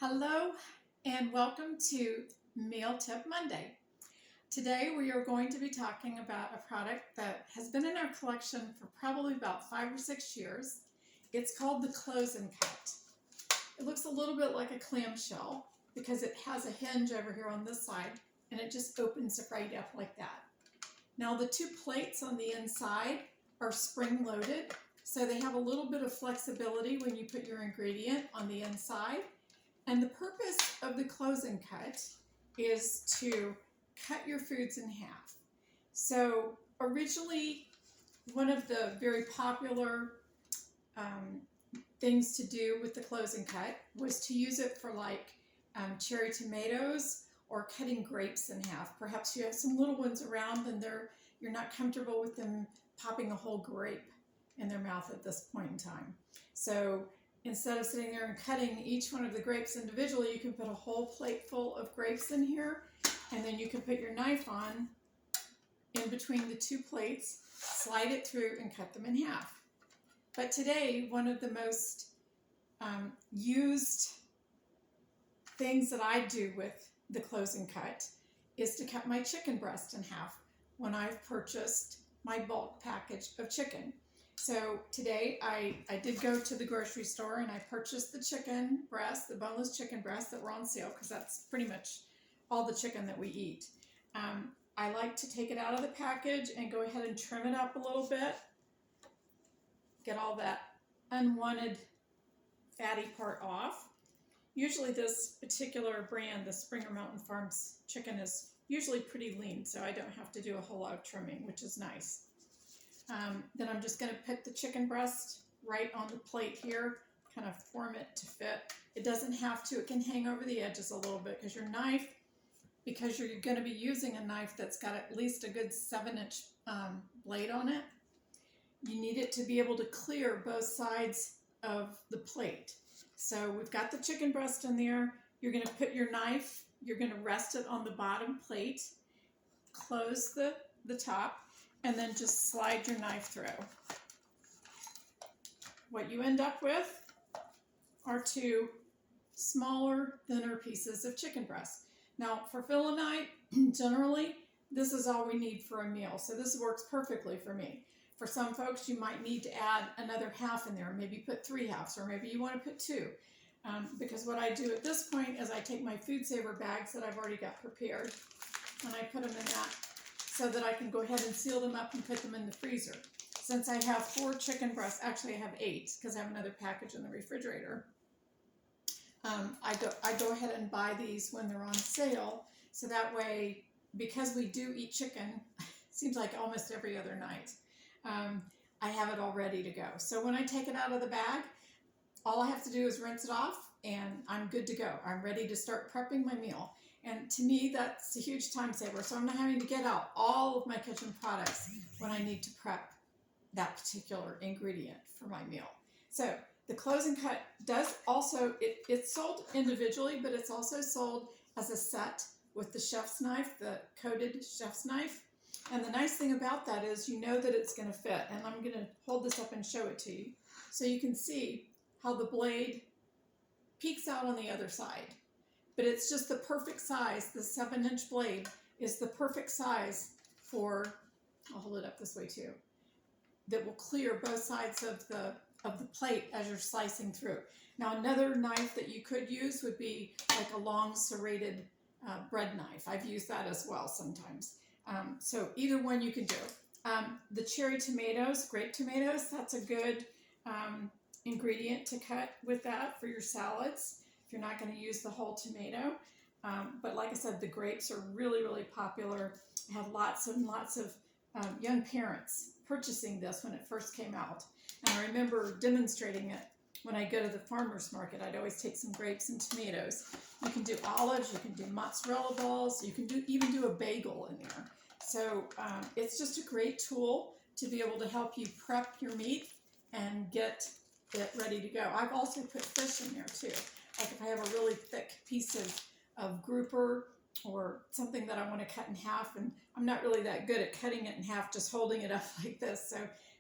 Hello and welcome to Meal Tip Monday. Today we are going to be talking about a product that has been in our collection for probably about 5 or 6 years. It's called the Close Cut. It looks a little bit like a clamshell because it has a hinge over here on this side and it just opens it right up like that. Now the two plates on the inside are spring-loaded, so they have a little bit of flexibility when you put your ingredient on the inside. And the purpose of the Close Cut is to cut your foods in half. So originally, one of the very popular things to do with the Close Cut was to use it for like cherry tomatoes or cutting grapes in half. Perhaps you have some little ones around and you're not comfortable with them popping a whole grape in their mouth at this point in time. So instead of sitting there and cutting each one of the grapes individually, you can put a whole plate full of grapes in here, and then you can put your knife on in between the two plates, slide it through, and cut them in half. But today, one of the most used things that I do with the Close Cut is to cut my chicken breast in half when I've purchased my bulk package of chicken. So today I did go to the grocery store and I purchased the chicken breast, the boneless chicken breast that were on sale, because that's pretty much all the chicken that we eat. I like to take it out of the package and go ahead and trim it up a little bit, get all that unwanted fatty part off. Usually this particular brand, the Springer Mountain Farms chicken, is usually pretty lean, so I don't have to do a whole lot of trimming, which is nice. Then I'm just going to put the chicken breast right on the plate here, kind of form it to fit. It doesn't have to, it can hang over the edges a little bit because your knife, because you're going to be using a knife that's got at least a good 7-inch blade on it, you need it to be able to clear both sides of the plate. So we've got the chicken breast in there. You're going to put your knife, you're going to rest it on the bottom plate, close the top, and then just slide your knife through. What you end up with are two smaller, thinner pieces of chicken breast. Now, for Phil and I, generally, this is all we need for a meal, so this works perfectly for me. For some folks, you might need to add another half in there, maybe put 3 halves, or maybe you want to put 2. Because what I do at this point is I take my food saver bags that I've already got prepared, and I put them in that so that I can go ahead and seal them up and put them in the freezer. Since I have 4 chicken breasts, actually I have 8 because I have another package in the refrigerator. I go ahead and buy these when they're on sale, so that way, because we do eat chicken, seems like almost every other night, I have it all ready to go. So when I take it out of the bag, all I have to do is rinse it off and I'm good to go. I'm ready to start prepping my meal. And to me, that's a huge time saver. So I'm not having to get out all of my kitchen products when I need to prep that particular ingredient for my meal. So the Close Cut does also, it's sold individually, but it's also sold as a set with the chef's knife, the coated chef's knife. And the nice thing about that is you know that it's going to fit. And I'm going to hold this up and show it to you so you can see how the blade peeks out on the other side. But it's just the perfect size. The 7-inch blade is the perfect size for, I'll hold it up this way too, that will clear both sides of the plate as you're slicing through. Now another knife that you could use would be like a long serrated bread knife. I've used that as well sometimes. So either one you can do. The cherry tomatoes, grape tomatoes, that's a good ingredient to cut with that for your salads. If you're not going to use the whole tomato. But like I said, the grapes are really, really popular. I had lots and lots of young parents purchasing this when it first came out. And I remember demonstrating it when I go to the farmer's market. I'd always take some grapes and tomatoes. You can do olives, you can do mozzarella balls, you can even do a bagel in there. So it's just a great tool to be able to help you prep your meat and get it ready to go. I've also put fish in there too. Like if I have a really thick piece of grouper or something that I want to cut in half, and I'm not really that good at cutting it in half, just holding it up like this. So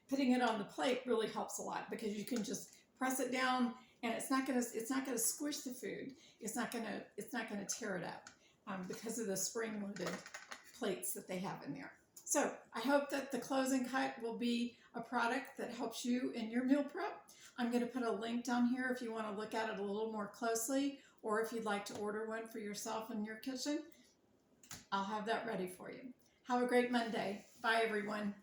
putting it on the plate really helps a lot because you can just press it down and it's not gonna squish the food. It's not gonna tear it up because of the spring-loaded plates that they have in there. So I hope that the Close and Cut will be a product that helps you in your meal prep. I'm going to put a link down here if you want to look at it a little more closely, or if you'd like to order one for yourself in your kitchen. I'll have that ready for you. Have a great Monday. Bye, everyone.